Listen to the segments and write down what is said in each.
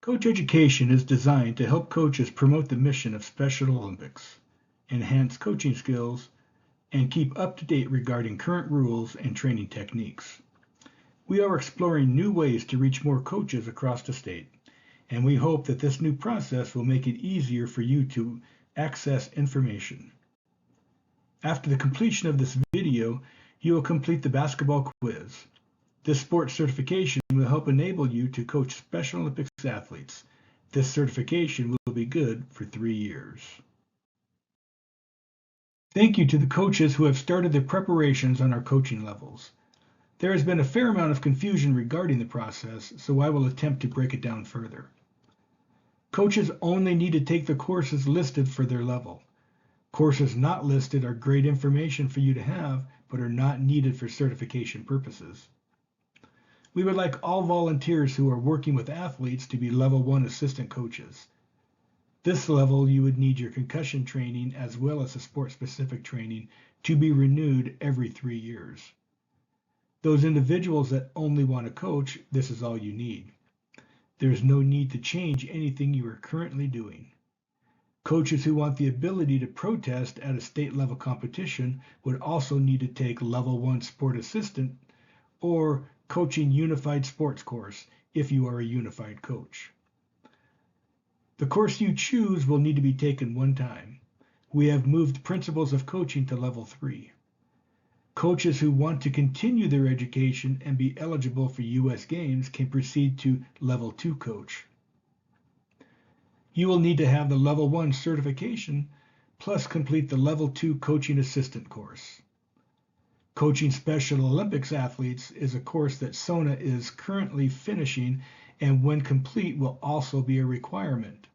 Coach Education is designed to help coaches promote the mission of Special Olympics, enhance coaching skills, and keep up to date regarding current rules and training techniques. We are exploring new ways to reach more coaches across the state, and we hope that this new process will make it easier for you to access information. After the completion of this video, you will complete the basketball quiz. This sports certification will help enable you to coach Special Olympics athletes. This certification will be good for 3 years. Thank you to the coaches who have started their preparations on our coaching levels. There has been a fair amount of confusion regarding the process, so I will attempt to break it down further. Coaches only need to take the courses listed for their level. Courses not listed are great information for you to have, but are not needed for certification purposes. We would like all volunteers who are working with athletes to be Level 1 assistant coaches. This level, you would need your concussion training as well as a sport-specific training to be renewed every 3 years. Those individuals that only want to coach, this is all you need. There is no need to change anything you are currently doing. Coaches who want the ability to protest at a state-level competition would also need to take Level 1 Sport Assistant or Coaching Unified Sports course if you are a unified coach. The course you choose will need to be taken one time. We have moved Principles of Coaching to Level 3. Coaches who want to continue their education and be eligible for U.S. Games can proceed to Level 2 Coach. You will need to have the Level 1 certification plus complete the Level 2 Coaching Assistant course. Coaching Special Olympics athletes is a course that SONA is currently finishing and when complete will also be a requirement.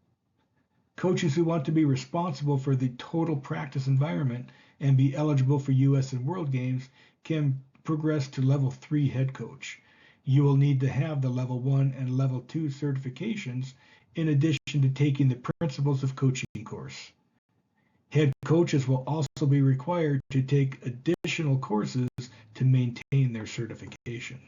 Coaches who want to be responsible for the total practice environment and be eligible for U.S. and World Games can progress to Level 3 Head Coach. You will need to have the Level 1 and Level 2 certifications in addition to taking the Principles of Coaching course. Head coaches will also be required to take additional courses to maintain their certification.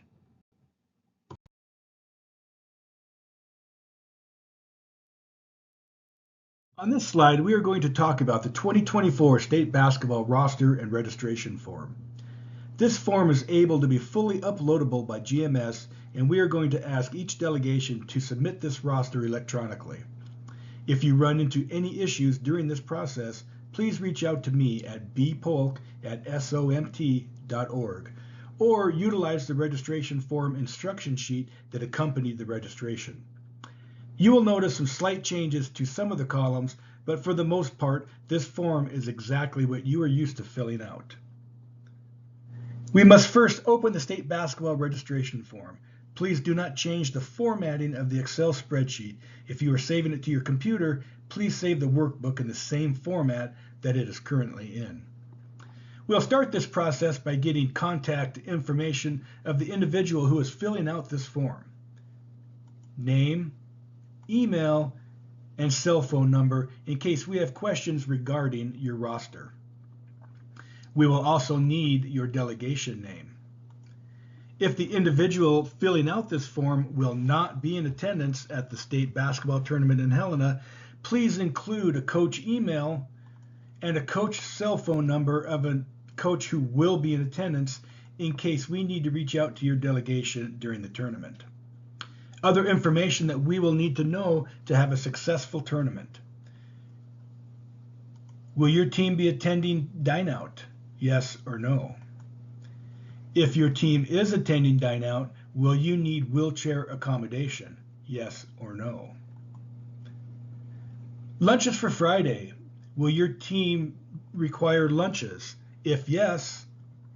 On this slide, we are going to talk about the 2024 State Basketball Roster and Registration Form. This form is able to be fully uploadable by GMS, and we are going to ask each delegation to submit this roster electronically. If you run into any issues during this process, please reach out to me at bpolk@somt.org or utilize the registration form instruction sheet that accompanied the registration. You will notice some slight changes to some of the columns, but for the most part, this form is exactly what you are used to filling out. We must first open the state basketball registration form. Please do not change the formatting of the Excel spreadsheet. If you are saving it to your computer, please save the workbook in the same format that it is currently in. We'll start this process by getting contact information of the individual who is filling out this form. Name, email, and cell phone number in case we have questions regarding your roster. We will also need your delegation name. If the individual filling out this form will not be in attendance at the state basketball tournament in Helena, please include a coach email and a coach cell phone number of a coach who will be in attendance in case we need to reach out to your delegation during the tournament. Other information that we will need to know to have a successful tournament. Will your team be attending Dine Out? Yes or no? If your team is attending Dine Out, will you need wheelchair accommodation? Yes or no? Lunches for Friday. Will your team require lunches? If yes,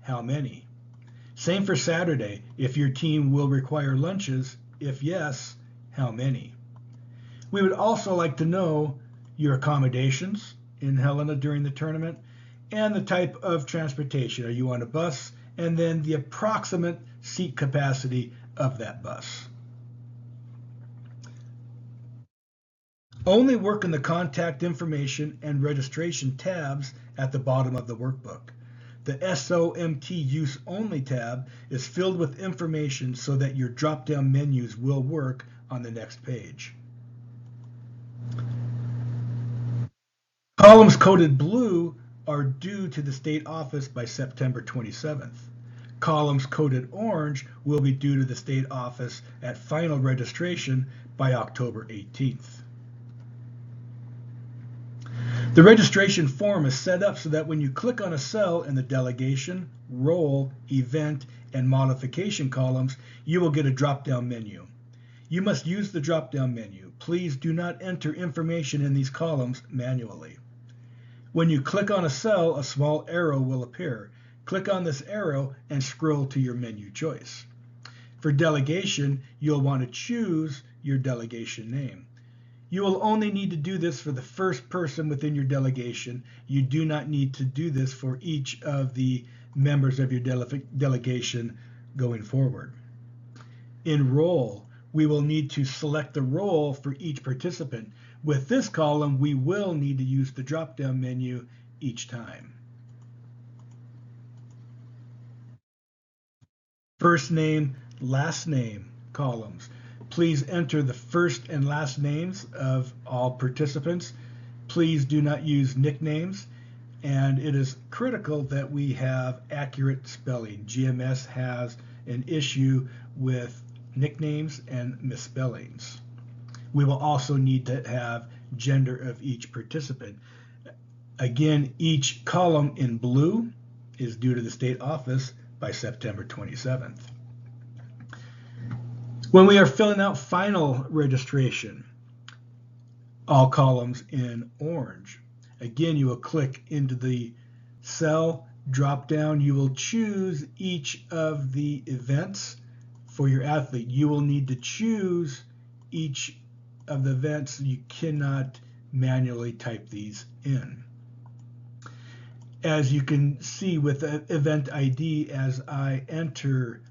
how many? Same for Saturday. If your team will require lunches, if yes, how many? We would also like to know your accommodations in Helena during the tournament and the type of transportation. Are you on a bus? And then the approximate seat capacity of that bus. Only work in the contact information and registration tabs at the bottom of the workbook. The SOMT Use Only tab is filled with information so that your drop-down menus will work on the next page. Columns coded blue are due to the state office by September 27th. Columns coded orange will be due to the state office at final registration by October 18th. The registration form is set up so that when you click on a cell in the delegation, role, event, and modification columns, you will get a drop-down menu. You must use the drop-down menu. Please do not enter information in these columns manually. When you click on a cell, a small arrow will appear. Click on this arrow and scroll to your menu choice. For delegation, you'll want to choose your delegation name. You will only need to do this for the first person within your delegation. You do not need to do this for each of the members of your delegation going forward. In role, we will need to select the role for each participant. With this column, we will need to use the drop-down menu each time. First name, last name columns. Please enter the first and last names of all participants. Please do not use nicknames, and it is critical that we have accurate spelling. GMS has an issue with nicknames and misspellings. We will also need to have gender of each participant. Again, each column in blue is due to the state office by September 27th. When we are filling out final registration, all columns in orange. Again, you will click into the cell drop down. You will choose each of the events for your athlete. You will need to choose each of the events. You cannot manually type these in. As you can see with the event ID, as I enter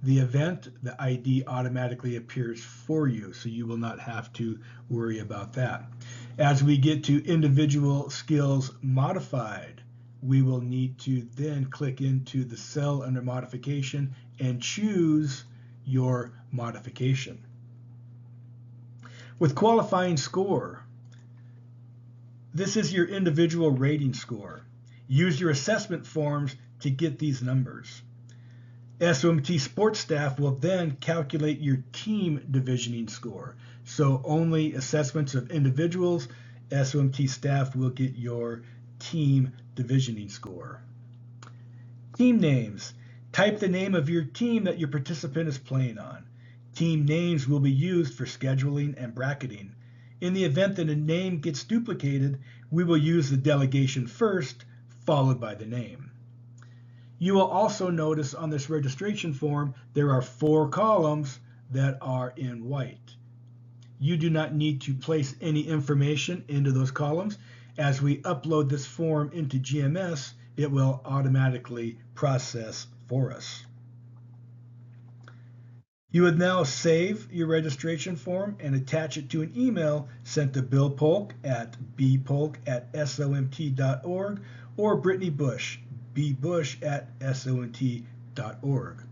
the event, the ID automatically appears for you, so you will not have to worry about that. As we get to individual skills modified, we will need to then click into the cell under modification and choose your modification. With qualifying score, this is your individual rating score. Use your assessment forms to get these numbers. SOMT sports staff will then calculate your team divisioning score. So only assessments of individuals, SOMT staff will get your team divisioning score. Team names. Type the name of your team that your participant is playing on. Team names will be used for scheduling and bracketing. In the event that a name gets duplicated, we will use the delegation first, followed by the name. You will also notice on this registration form, there are 4 columns that are in white. You do not need to place any information into those columns. As we upload this form into GMS, it will automatically process for us. You would now save your registration form and attach it to an email sent to Bill Polk at bpolk@somt.org or Brittany Bush, bbush@somt.org.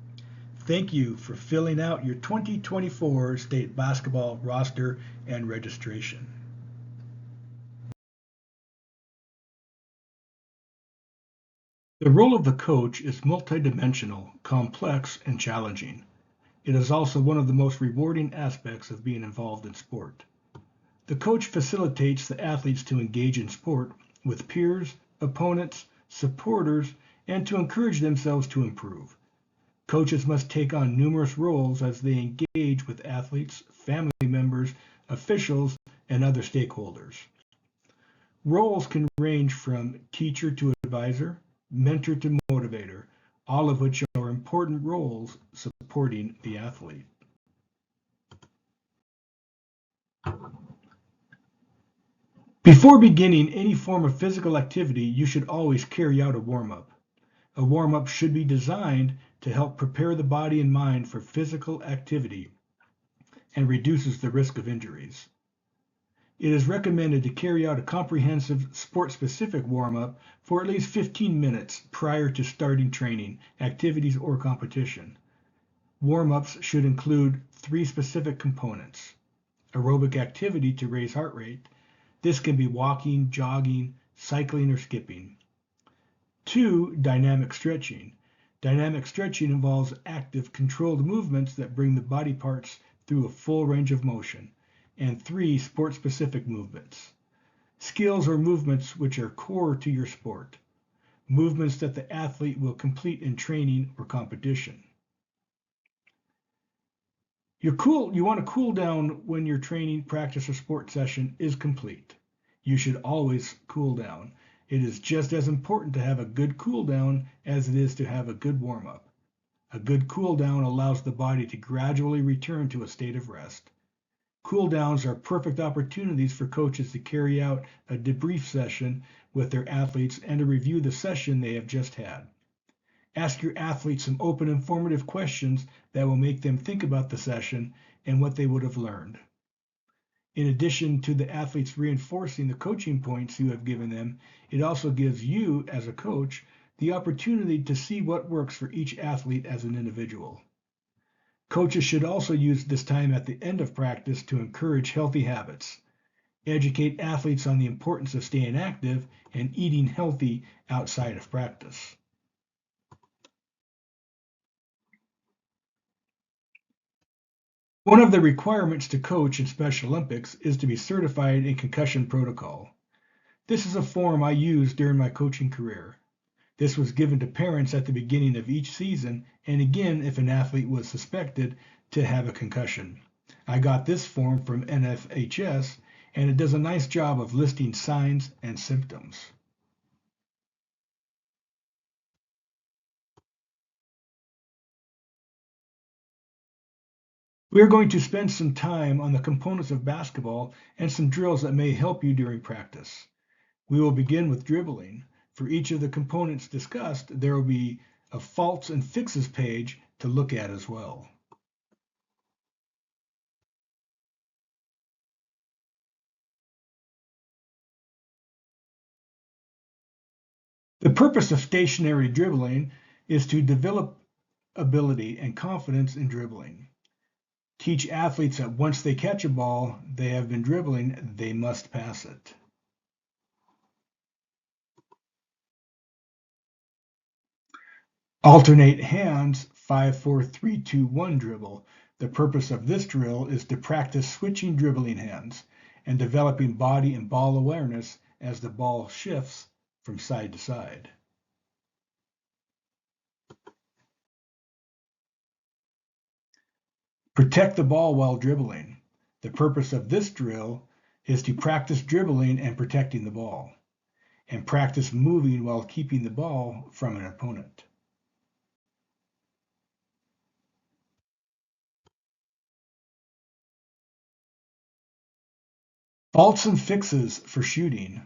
Thank you for filling out your 2024 state basketball roster and registration. The role of the coach is multidimensional, complex, and challenging. It is also one of the most rewarding aspects of being involved in sport. The coach facilitates the athletes to engage in sport with peers, opponents, supporters, and to encourage themselves to improve. Coaches must take on numerous roles as they engage with athletes, family members, officials, and other stakeholders. Roles can range from teacher to advisor, mentor to motivator, all of which are important roles supporting the athlete. Before beginning any form of physical activity, you should always carry out a warm-up. A warm-up should be designed to help prepare the body and mind for physical activity and reduces the risk of injuries. It is recommended to carry out a comprehensive sport-specific warm-up for at least 15 minutes prior to starting training, activities, or competition. Warm-ups should include 3 specific components: aerobic activity to raise heart rate, This can be walking, jogging, cycling, or skipping. 2. Dynamic stretching. Dynamic stretching involves active, controlled movements that bring the body parts through a full range of motion. And 3. Sport-specific movements. Skills or movements which are core to your sport. Movements that the athlete will complete in training or competition. You want to cool down when your training, practice, or sport session is complete. You should always cool down. It is just as important to have a good cool down as it is to have a good warm up. A good cool down allows the body to gradually return to a state of rest. Cool downs are perfect opportunities for coaches to carry out a debrief session with their athletes and to review the session they have just had. Ask your athletes some open, informative questions that will make them think about the session and what they would have learned. In addition to the athletes reinforcing the coaching points you have given them, it also gives you, as a coach, the opportunity to see what works for each athlete as an individual. Coaches should also use this time at the end of practice to encourage healthy habits. Educate athletes on the importance of staying active and eating healthy outside of practice. One of the requirements to coach in Special Olympics is to be certified in concussion protocol. This is a form I used during my coaching career. This was given to parents at the beginning of each season and again if an athlete was suspected to have a concussion. I got this form from NFHS and it does a nice job of listing signs and symptoms. We are going to spend some time on the components of basketball and some drills that may help you during practice. We will begin with dribbling. For each of the components discussed, there will be a faults and fixes page to look at as well. The purpose of stationary dribbling is to develop ability and confidence in dribbling. Teach athletes that once they catch a ball they have been dribbling, they must pass it. Alternate hands 5-4-3-2-1 dribble. The purpose of this drill is to practice switching dribbling hands and developing body and ball awareness as the ball shifts from side to side. Protect the ball while dribbling. The purpose of this drill is to practice dribbling and protecting the ball, and practice moving while keeping the ball from an opponent. Faults and fixes for shooting.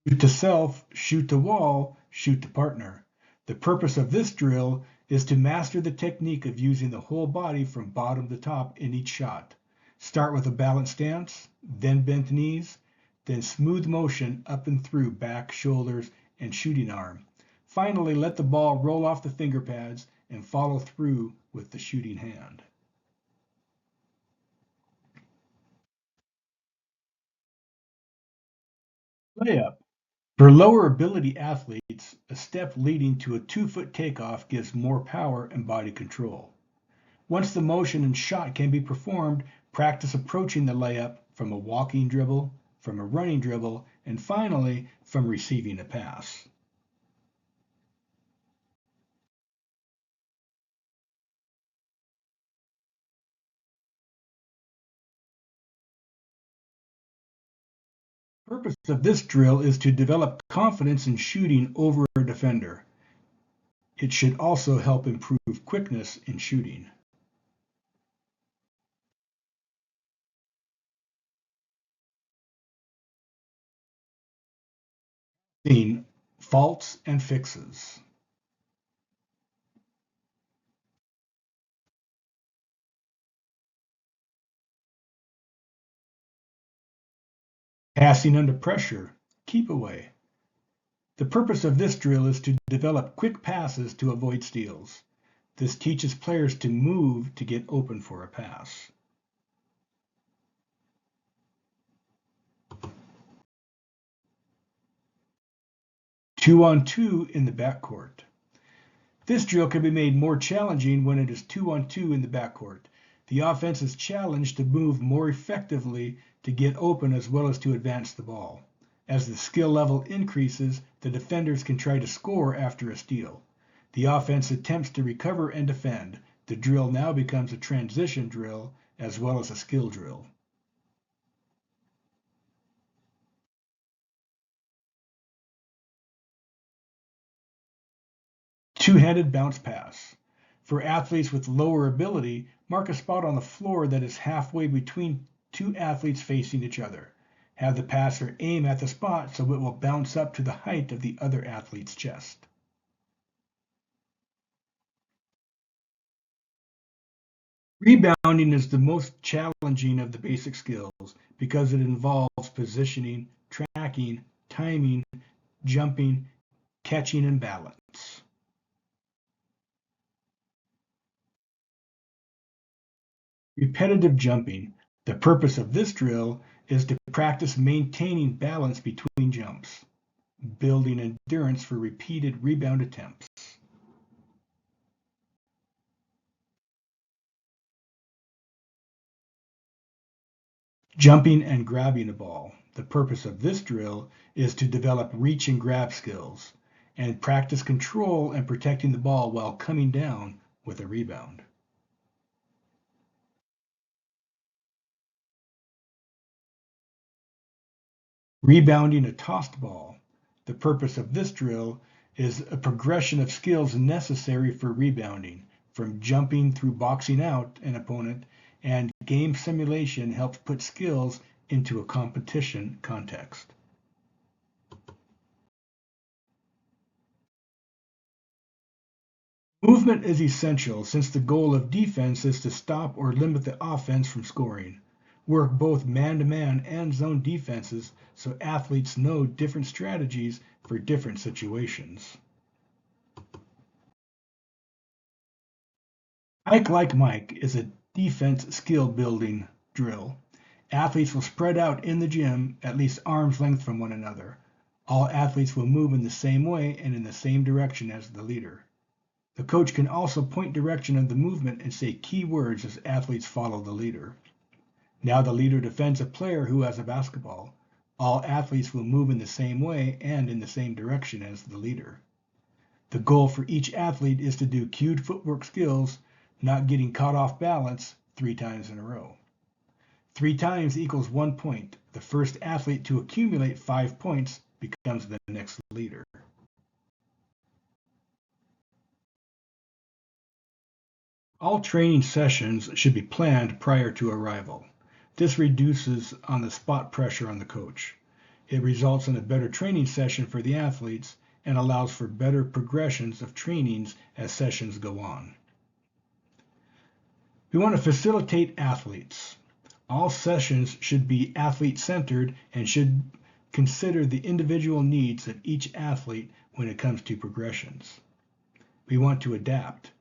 Shoot to self, shoot to wall, shoot to partner. The purpose of this drill is to master the technique of using the whole body from bottom to top in each shot. Start with a balanced stance, then bent knees, then smooth motion up and through back, shoulders, and shooting arm. Finally, let the ball roll off the finger pads and follow through with the shooting hand. Layup. For lower ability athletes, a step leading to a 2-foot takeoff gives more power and body control. Once the motion and shot can be performed, practice approaching the layup from a walking dribble, from a running dribble, and finally from receiving a pass. The purpose of this drill is to develop confidence in shooting over a defender. It should also help improve quickness in shooting. Faults and fixes. Passing under pressure, keep away. The purpose of this drill is to develop quick passes to avoid steals. This teaches players to move to get open for a pass. Two-on-two in the backcourt. This drill can be made more challenging when it is 2-on-2 in the backcourt. The offense is challenged to move more effectively to get open as well as to advance the ball. As the skill level increases, the defenders can try to score after a steal. The offense attempts to recover and defend. The drill now becomes a transition drill as well as a skill drill. Two-handed bounce pass. For athletes with lower ability, mark a spot on the floor that is halfway between two athletes facing each other. Have the passer aim at the spot so it will bounce up to the height of the other athlete's chest. Rebounding is the most challenging of the basic skills because it involves positioning, tracking, timing, jumping, catching, and balance. Repetitive jumping. The purpose of this drill is to practice maintaining balance between jumps, building endurance for repeated rebound attempts. Jumping and grabbing a ball. The purpose of this drill is to develop reach and grab skills and practice control and protecting the ball while coming down with a rebound. Rebounding a tossed ball. The purpose of this drill is a progression of skills necessary for rebounding, from jumping through boxing out an opponent, and game simulation helps put skills into a competition context. Movement is essential since the goal of defense is to stop or limit the offense from scoring. Work both man-to-man and zone defenses so athletes know different strategies for different situations. Ike like Mike is a defense skill building drill. Athletes will spread out in the gym at least arm's length from one another. All athletes will move in the same way and in the same direction as the leader. The coach can also point direction of the movement and say key words as athletes follow the leader. Now the leader defends a player who has a basketball. All athletes will move in the same way and in the same direction as the leader. The goal for each athlete is to do cued footwork skills, not getting caught off balance 3 times in a row. 3 times equals 1 point. The first athlete to accumulate 5 points becomes the next leader. All training sessions should be planned prior to arrival. This reduces on-the-spot pressure on the coach. It results in a better training session for the athletes and allows for better progressions of trainings as sessions go on. We want to facilitate athletes. All sessions should be athlete-centered and should consider the individual needs of each athlete when it comes to progressions. We want to adapt.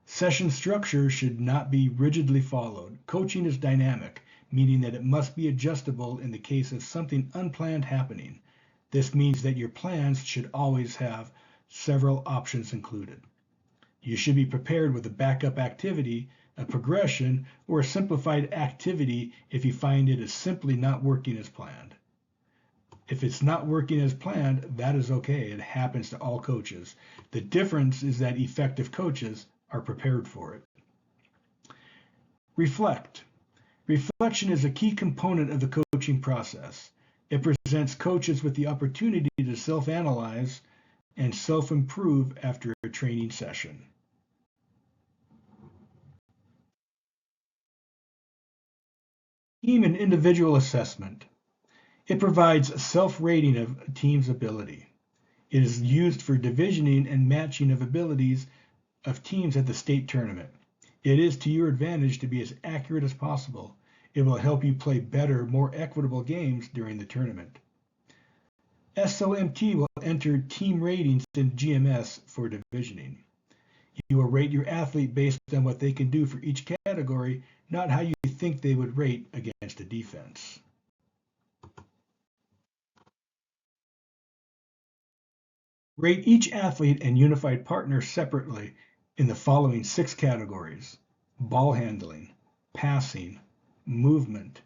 Session structure should not be rigidly followed. Coaching is dynamic, meaning that it must be adjustable in the case of something unplanned happening. This means that your plans should always have several options included. You should be prepared with a backup activity, a progression, or a simplified activity if you find it is simply not working as planned. If it's not working as planned, that is okay. It happens to all coaches. The difference is that effective coaches are prepared for it. Reflect. Reflection is a key component of the coaching process. It presents coaches with the opportunity to self-analyze and self-improve after a training session. Team and individual assessment. It provides a self-rating of a team's ability. It is used for divisioning and matching of abilities of teams at the state tournament. It is to your advantage to be as accurate as possible. It will help you play better, more equitable games during the tournament. SOMT will enter team ratings in GMS for divisioning. You will rate your athlete based on what they can do for each category, not how you think they would rate against a defense. Rate each athlete and unified partner separately in the following 6 categories: ball handling, passing, movement,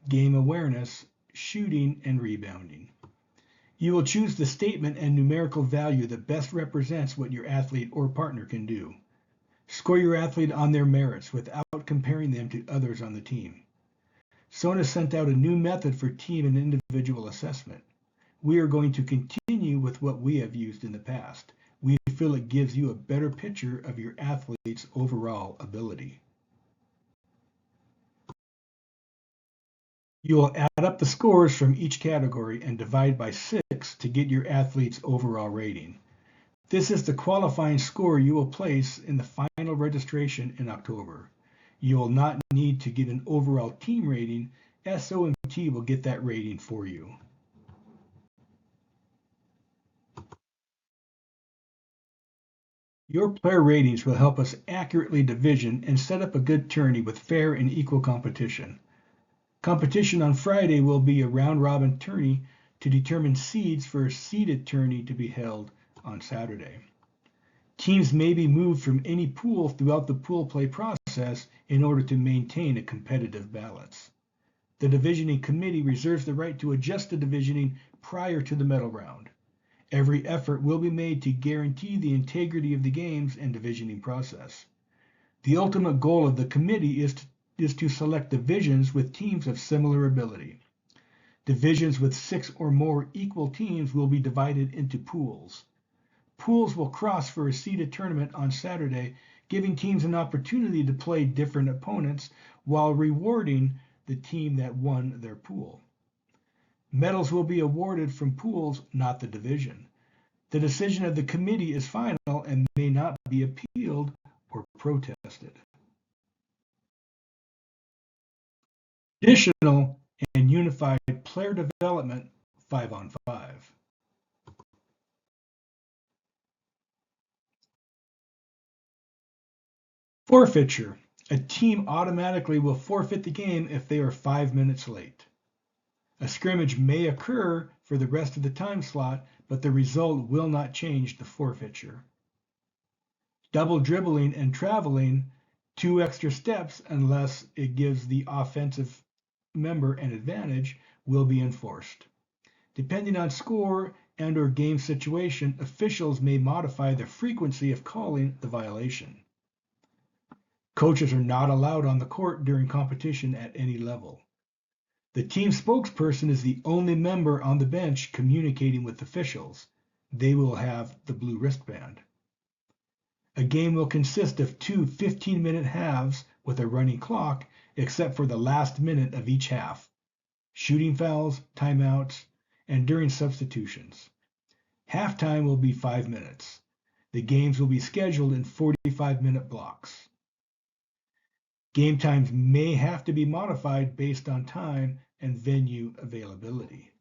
game awareness, shooting, and rebounding. You will choose the statement and numerical value that best represents what your athlete or partner can do. Score your athlete on their merits without comparing them to others on the team. SONA sent out a new method for team and individual assessment. We are going to continue with what we have used in the past. We feel it gives you a better picture of your athlete's overall ability. You will add up the scores from each category and divide by 6 to get your athlete's overall rating. This is the qualifying score you will place in the final registration in October. You will not need to get an overall team rating. SOMT will get that rating for you. Your player ratings will help us accurately division and set up a good tourney with fair and equal competition. Competition on Friday will be a round-robin tourney to determine seeds for a seeded tourney to be held on Saturday. Teams may be moved from any pool throughout the pool play process in order to maintain a competitive balance. The divisioning committee reserves the right to adjust the divisioning prior to the medal round. Every effort will be made to guarantee the integrity of the games and divisioning process. The ultimate goal of the committee is to select divisions with teams of similar ability. Divisions with 6 or more equal teams will be divided into pools. Pools will cross for a seeded tournament on Saturday, giving teams an opportunity to play different opponents while rewarding the team that won their pool. Medals will be awarded from pools, not the division. The decision of the committee is final and may not be appealed or protested. Additional and unified player development 5-on-5. Forfeiture. A team automatically will forfeit the game if they are 5 minutes late. A scrimmage may occur for the rest of the time slot, but the result will not change the forfeiture. Double dribbling and traveling 2 extra steps unless it gives the offensive member an advantage will be enforced. Depending on score and/or game situation, officials may modify the frequency of calling the violation. Coaches are not allowed on the court during competition at any level. The team spokesperson is the only member on the bench communicating with officials. They will have the blue wristband. A game will consist of 2 15-minute halves with a running clock, except for the last minute of each half, shooting fouls, timeouts, and during substitutions. Halftime will be 5 minutes. The games will be scheduled in 45-minute blocks. Game times may have to be modified based on time and venue availability.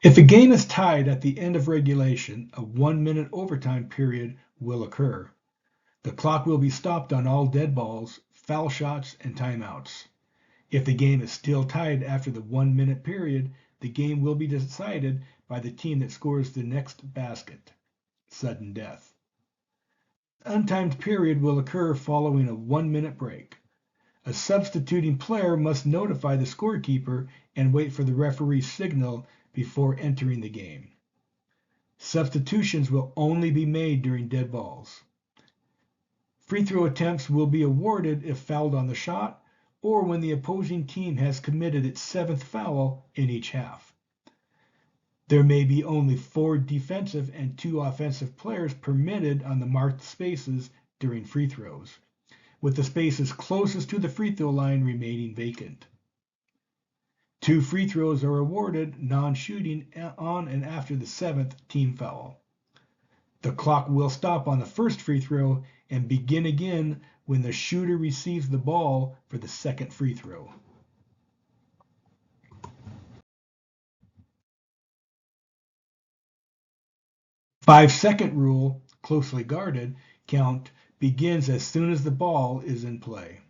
If a game is tied at the end of regulation, a 1-minute overtime period will occur. The clock will be stopped on all dead balls, foul shots, and timeouts. If the game is still tied after the 1-minute period, the game will be decided by the team that scores the next basket. Sudden death. Untimed period will occur following a 1-minute break. A substituting player must notify the scorekeeper and wait for the referee's signal before entering the game. Substitutions will only be made during dead balls. Free throw attempts will be awarded if fouled on the shot or when the opposing team has committed its 7th foul in each half. There may be only 4 defensive and 2 offensive players permitted on the marked spaces during free throws, with the spaces closest to the free throw line remaining vacant. 2 free throws are awarded non-shooting on and after the 7th team foul. The clock will stop on the first free throw and begin again when the shooter receives the ball for the second free throw. 5-second rule, closely guarded, count begins as soon as the ball is in play.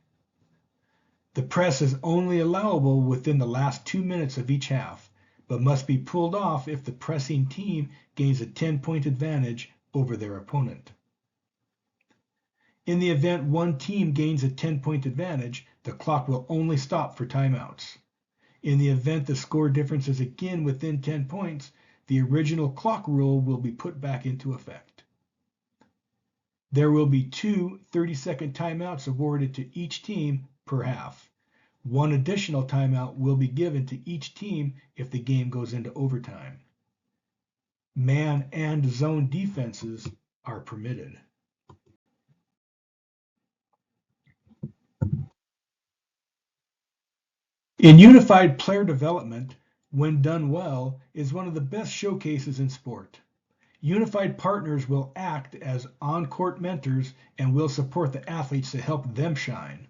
The press is only allowable within the last 2 minutes of each half, but must be pulled off if the pressing team gains a 10-point advantage over their opponent. In the event one team gains a 10-point advantage, the clock will only stop for timeouts. In the event the score difference is again within 10 points, the original clock rule will be put back into effect. There will be 2 30-second timeouts awarded to each team per half. One additional timeout will be given to each team if the game goes into overtime. Man and zone defenses are permitted. In unified player development, when done well, is one of the best showcases in sport. Unified partners will act as on-court mentors and will support the athletes to help them shine.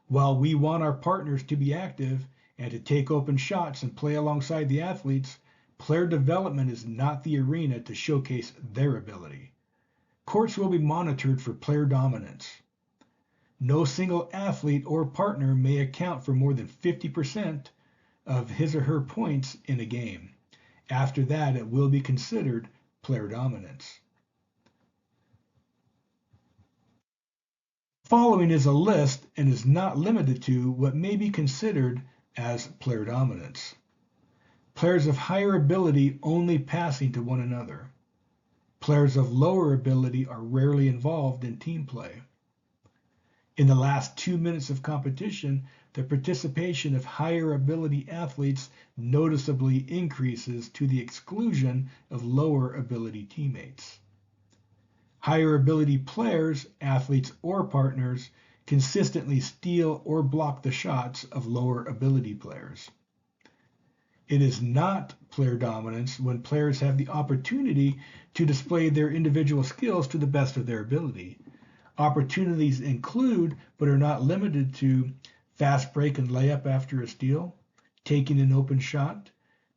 While we want our partners to be active and to take open shots and play alongside the athletes, player development is not the arena to showcase their ability. Courts will be monitored for player dominance. No single athlete or partner may account for more than 50% of his or her points in a game. After that, it will be considered player dominance. Following is a list and is not limited to what may be considered as player dominance. Players of higher ability only passing to one another. Players of lower ability are rarely involved in team play. In the last 2 minutes of competition, the participation of higher ability athletes noticeably increases to the exclusion of lower ability teammates. Higher ability players, athletes, or partners consistently steal or block the shots of lower ability players. It is not player dominance when players have the opportunity to display their individual skills to the best of their ability. Opportunities include, but are not limited to, fast break and layup after a steal, taking an open shot,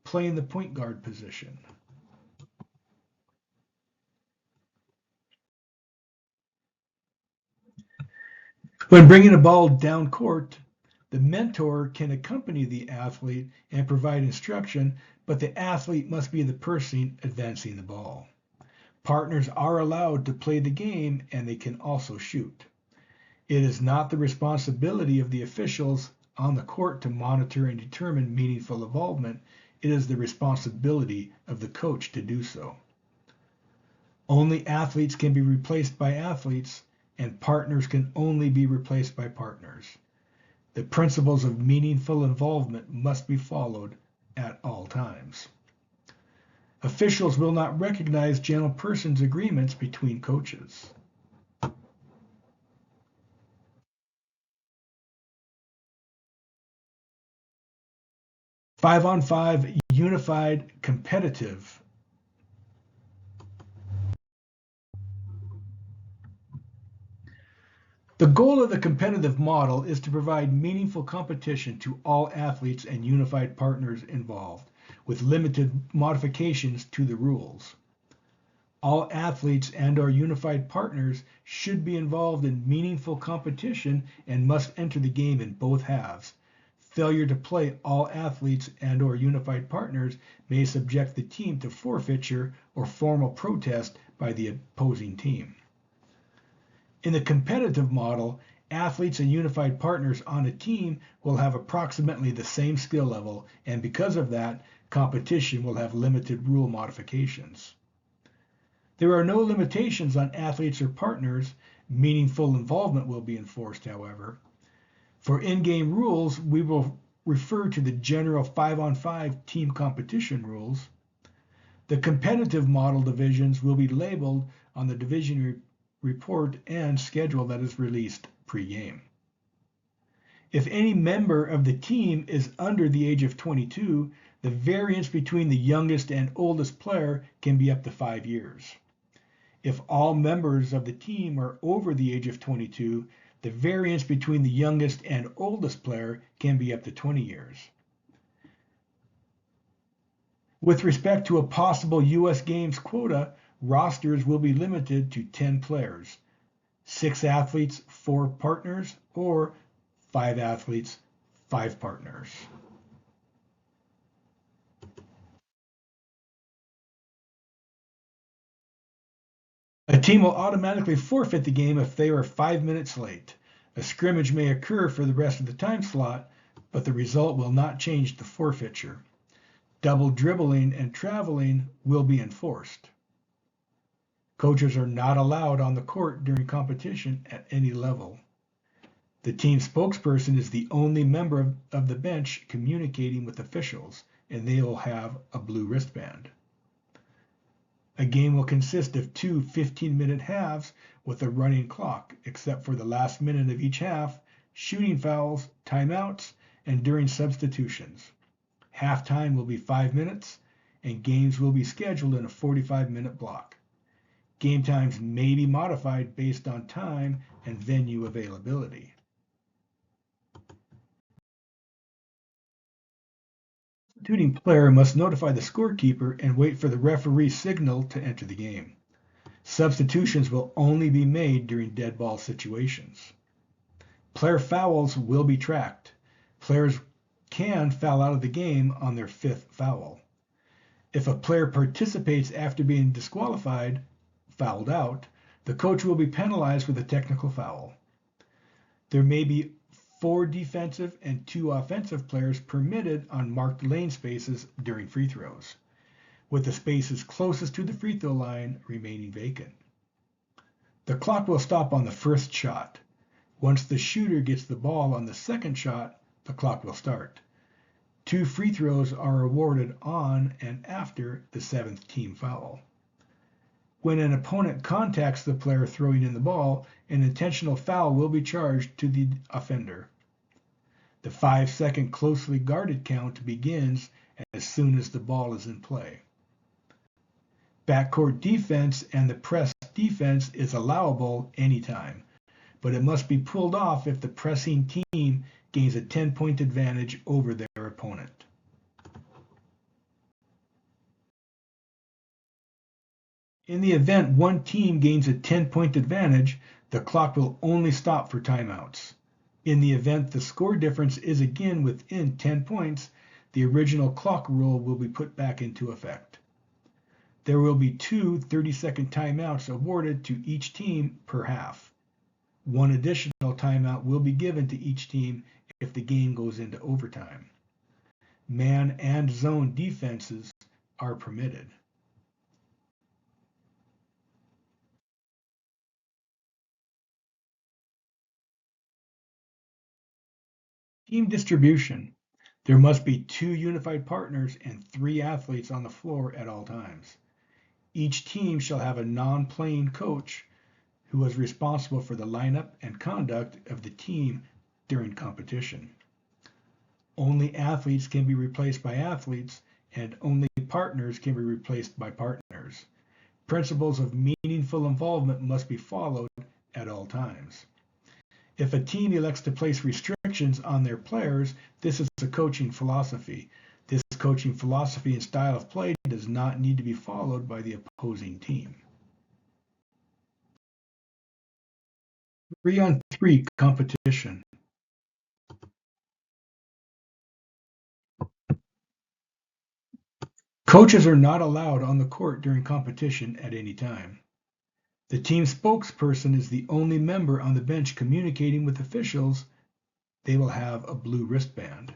playing the point guard position. When bringing a ball down court, the mentor can accompany the athlete and provide instruction, but the athlete must be the person advancing the ball. Partners are allowed to play the game and they can also shoot. It is not the responsibility of the officials on the court to monitor and determine meaningful involvement. It is the responsibility of the coach to do so. Only athletes can be replaced by athletes, and partners can only be replaced by partners. The principles of meaningful involvement must be followed at all times. Officials will not recognize general persons agreements between coaches. Five-on-five unified competitive. The goal of the competitive model is to provide meaningful competition to all athletes and unified partners involved, with limited modifications to the rules. All athletes and/or unified partners should be involved in meaningful competition and must enter the game in both halves. Failure to play all athletes and/or unified partners may subject the team to forfeiture or formal protest by the opposing team. In the competitive model, athletes and unified partners on a team will have approximately the same skill level, and because of that, competition will have limited rule modifications. There are no limitations on athletes or partners. Meaningful involvement will be enforced, however. For in-game rules, we will refer to the general 5-on-5 team competition rules. The competitive model divisions will be labeled on the division report and schedule that is released pre-game. If any member of the team is under the age of 22, the variance between the youngest and oldest player can be up to 5 years. If all members of the team are over the age of 22, the variance between the youngest and oldest player can be up to 20 years. With respect to a possible U.S. Games quota, Rosters will be limited to 10 players, 6 athletes, 4 partners, or 5 athletes, 5 partners. A team will automatically forfeit the game if they are 5 minutes late. A scrimmage may occur for the rest of the time slot, but the result will not change the forfeiture. Double dribbling and traveling will be enforced. Coaches are not allowed on the court during competition at any level. The team spokesperson is the only member of the bench communicating with officials, and they will have a blue wristband. A game will consist of 2 15-minute halves with a running clock, except for the last minute of each half, shooting fouls, timeouts, and during substitutions. Halftime will be 5 minutes, and games will be scheduled in a 45-minute block. Game times may be modified based on time and venue availability. The substituting player must notify the scorekeeper and wait for the referee's signal to enter the game. Substitutions will only be made during dead ball situations. Player fouls will be tracked. Players can foul out of the game on their 5th foul. If a player participates after being disqualified, fouled out, the coach will be penalized with a technical foul. There may be 4 defensive and 2 offensive players permitted on marked lane spaces during free throws, with the spaces closest to the free throw line remaining vacant. The clock will stop on the first shot. Once the shooter gets the ball on the second shot, the clock will start. 2 free throws are awarded on and after the 7th team foul. When an opponent contacts the player throwing in the ball, an intentional foul will be charged to the offender. The 5-second closely guarded count begins as soon as the ball is in play. Backcourt defense and the press defense is allowable anytime, but it must be pulled off if the pressing team gains a 10-point advantage over their opponent. In the event one team gains a 10-point advantage, the clock will only stop for timeouts. In the event the score difference is again within 10 points, the original clock rule will be put back into effect. There will be 2 30-second timeouts awarded to each team per half. 1 additional timeout will be given to each team if the game goes into overtime. Man and zone defenses are permitted. Team distribution. There must be 2 unified partners and 3 athletes on the floor at all times. Each team shall have a non-playing coach who is responsible for the lineup and conduct of the team during competition. Only athletes can be replaced by athletes, and only partners can be replaced by partners. Principles of meaningful involvement must be followed at all times. If a team elects to place restrictions on their players, this is a coaching philosophy. This coaching philosophy and style of play does not need to be followed by the opposing team. 3-on-3 competition. Coaches are not allowed on the court during competition at any time. The team spokesperson is the only member on the bench communicating with officials. They will have a blue wristband.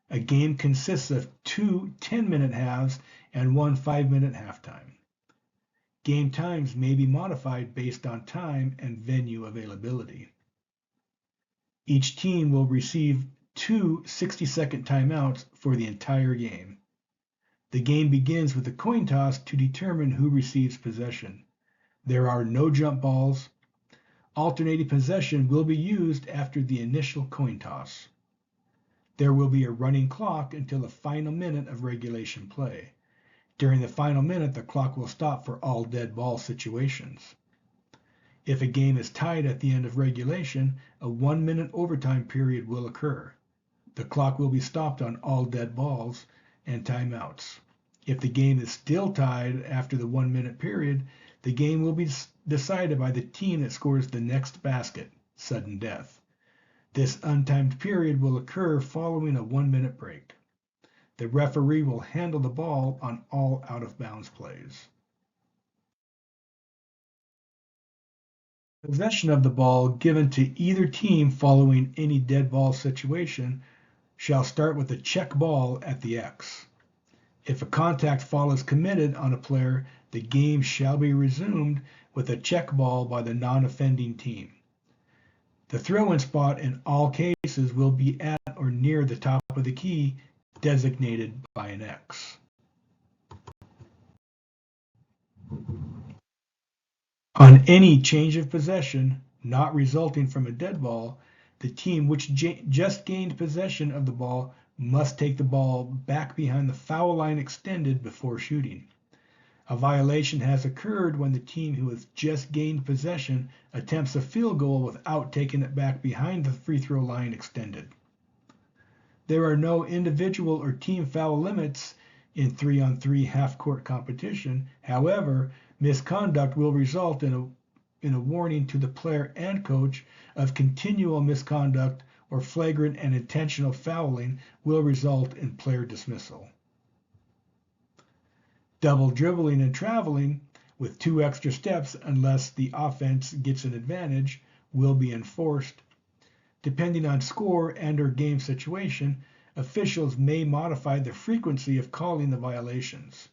A game consists of 2 10-minute halves and 1 5-minute halftime. Game times may be modified based on time and venue availability. Each team will receive 2 60-second timeouts for the entire game. The game begins with a coin toss to determine who receives possession. There are no jump balls. Alternating possession will be used after the initial coin toss. There will be a running clock until the final minute of regulation play. During the final minute, the clock will stop for all dead ball situations. If a game is tied at the end of regulation, a 1-minute overtime period will occur. The clock will be stopped on all dead balls and timeouts. If the game is still tied after the 1 minute period, the game will be decided by the team that scores the next basket, sudden death. This untimed period will occur following a 1 minute break. The referee will handle the ball on all out of bounds plays. Possession of the ball given to either team following any dead ball situation shall start with a check ball at the X. If a contact foul is committed on a player, the game shall be resumed with a check ball by the non-offending team. The throw-in spot in all cases will be at or near the top of the key, designated by an X. On any change of possession not resulting from a dead ball, the team which just gained possession of the ball must take the ball back behind the foul line extended before shooting. A violation has occurred when the team who has just gained possession attempts a field goal without taking it back behind the free throw line extended. There are no individual or team foul limits in 3-on-3 half-court competition. However, misconduct will result in a warning to the player and coach of continual misconduct, or flagrant and intentional fouling will result in player dismissal. Double dribbling and traveling with 2 extra steps unless the offense gets an advantage will be enforced. Depending on score and/or game situation, officials may modify the frequency of calling the violations.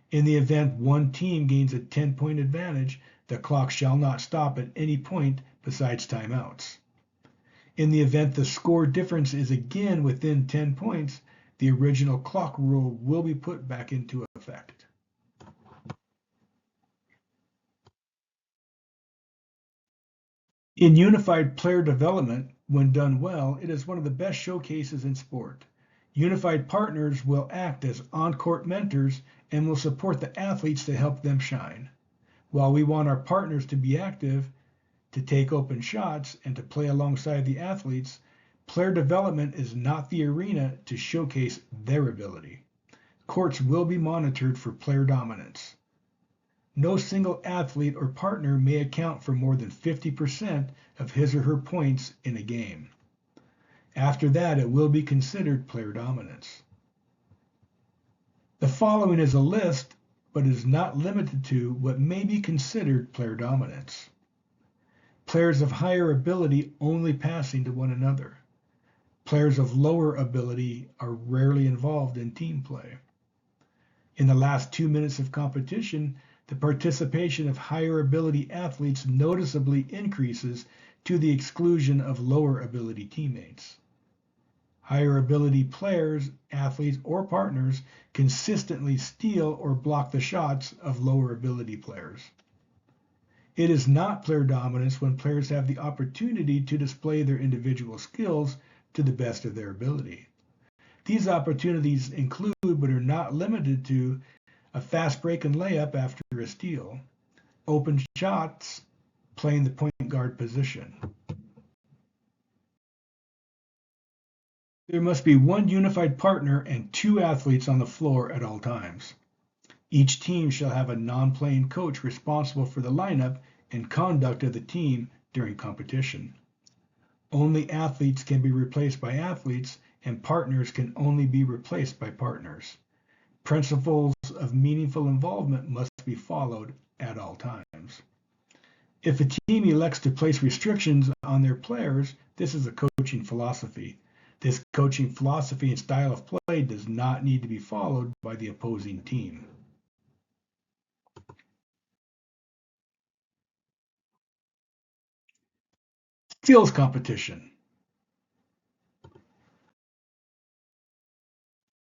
In the event one team gains a 10-point advantage, the clock shall not stop at any point besides timeouts. In the event the score difference is again within 10 points, the original clock rule will be put back into effect. In unified player development, when done well, it is one of the best showcases in sport. Unified partners will act as on-court mentors and will support the athletes to help them shine. While we want our partners to be active, to take open shots, and to play alongside the athletes, player development is not the arena to showcase their ability. Courts will be monitored for player dominance. No single athlete or partner may account for more than 50% of his or her points in a game. After that, it will be considered player dominance. The following is a list, but is not limited to, what may be considered player dominance. Players of higher ability only passing to one another. Players of lower ability are rarely involved in team play. In the last 2 minutes of competition, the participation of higher ability athletes noticeably increases to the exclusion of lower ability teammates. Higher ability players, athletes, or partners consistently steal or block the shots of lower ability players. It is not player dominance when players have the opportunity to display their individual skills to the best of their ability. These opportunities include, but are not limited to, a fast break and layup after a steal, open shots, playing the point guard position. There must be one unified partner and 2 athletes on the floor at all times. Each team shall have a non-playing coach responsible for the lineup and conduct of the team during competition. Only athletes can be replaced by athletes, and partners can only be replaced by partners. Principles of meaningful involvement must be followed at all times. If a team elects to place restrictions on their players, this is a coaching philosophy. This coaching philosophy and style of play does not need to be followed by the opposing team. Skills competition.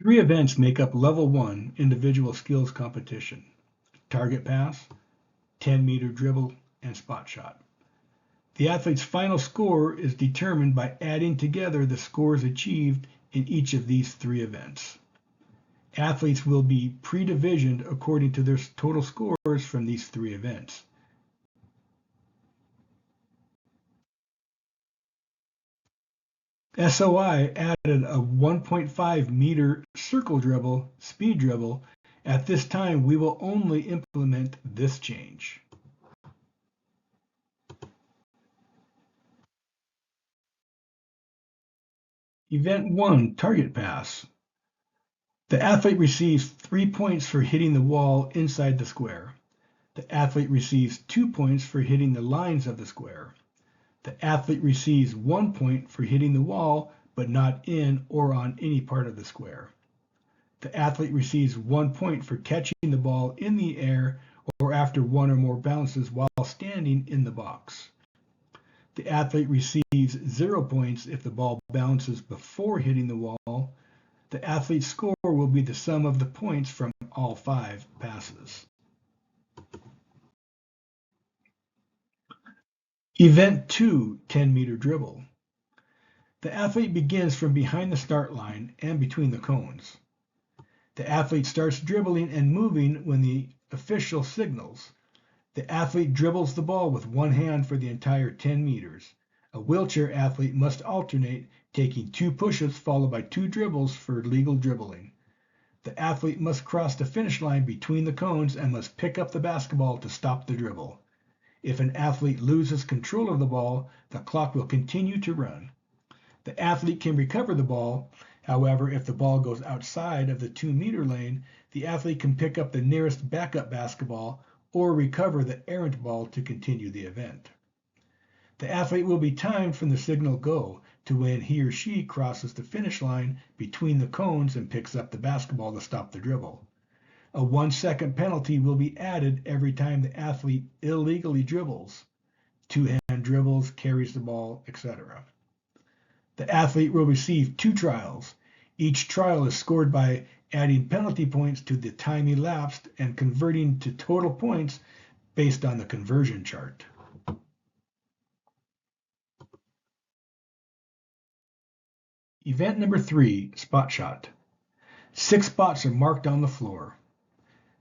3 events make up Level 1 individual skills competition: target pass, 10-meter dribble, and spot shot. The athlete's final score is determined by adding together the scores achieved in each of these 3 events. Athletes will be pre-divisioned according to their total scores from these 3 events. SOI added a 1.5-meter circle dribble, speed dribble, At this time, we will only implement this change. Event 1, Target Pass. The athlete receives 3 points for hitting the wall inside the square. The athlete receives 2 points for hitting the lines of the square. The athlete receives 1 point for hitting the wall, but not in or on any part of the square. The athlete receives 1 point for catching the ball in the air or after one or more bounces while standing in the box. The athlete receives 0 points if the ball bounces before hitting the wall. The athlete's score will be the sum of the points from all 5 passes. Event 2, 10-meter dribble. The athlete begins from behind the start line and between the cones. The athlete starts dribbling and moving when the official signals. The athlete dribbles the ball with one hand for the entire 10 meters. A wheelchair athlete must alternate, taking 2 pushes followed by 2 dribbles for legal dribbling. The athlete must cross the finish line between the cones and must pick up the basketball to stop the dribble. If an athlete loses control of the ball, the clock will continue to run. The athlete can recover the ball. However, if the ball goes outside of the 2-meter lane, the athlete can pick up the nearest backup basketball or recover the errant ball to continue the event. The athlete will be timed from the signal go to when he or she crosses the finish line between the cones and picks up the basketball to stop the dribble. A 1-second penalty will be added every time the athlete illegally dribbles, 2-hand dribbles, carries the ball, etc. The athlete will receive 2 trials. Each trial is scored by adding penalty points to the time elapsed and converting to total points based on the conversion chart. Event number 3, spot shot. 6 spots are marked on the floor.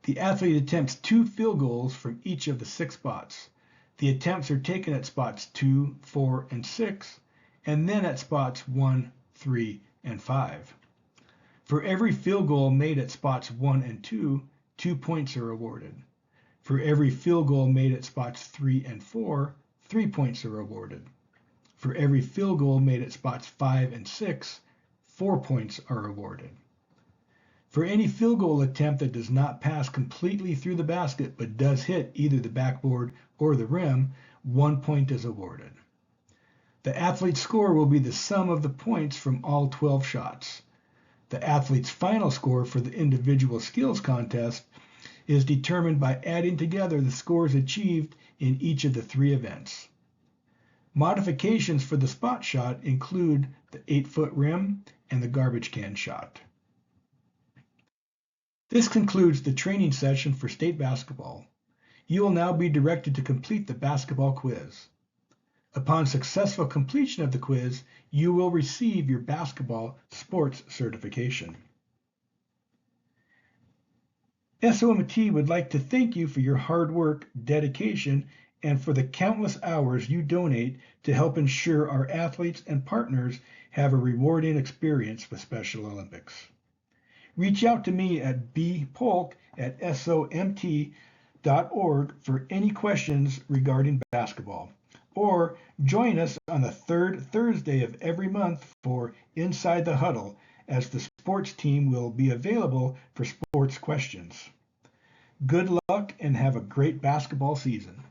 The athlete attempts 2 field goals from each of the 6 spots. The attempts are taken at spots 2, 4, and 6, and then at spots 1, 3, and 5. For every field goal made at spots 1 and 2, 2 points are awarded. For every field goal made at spots 3 and 4, 3 points are awarded. For every field goal made at spots 5 and 6, 4 points are awarded. For any field goal attempt that does not pass completely through the basket but does hit either the backboard or the rim, 1 point is awarded. The athlete's score will be the sum of the points from all 12 shots. The athlete's final score for the individual skills contest is determined by adding together the scores achieved in each of the 3 events. Modifications for the spot shot include the 8-foot rim and the garbage can shot. This concludes the training session for state basketball. You will now be directed to complete the basketball quiz. Upon successful completion of the quiz, you will receive your basketball sports certification. SOMT would like to thank you for your hard work, dedication, and for the countless hours you donate to help ensure our athletes and partners have a rewarding experience with Special Olympics. Reach out to me at bpolk@somt.org for any questions regarding basketball, or join us on the 3rd Thursday of every month for Inside the Huddle, as the sports team will be available for sports questions. Good luck and have a great basketball season.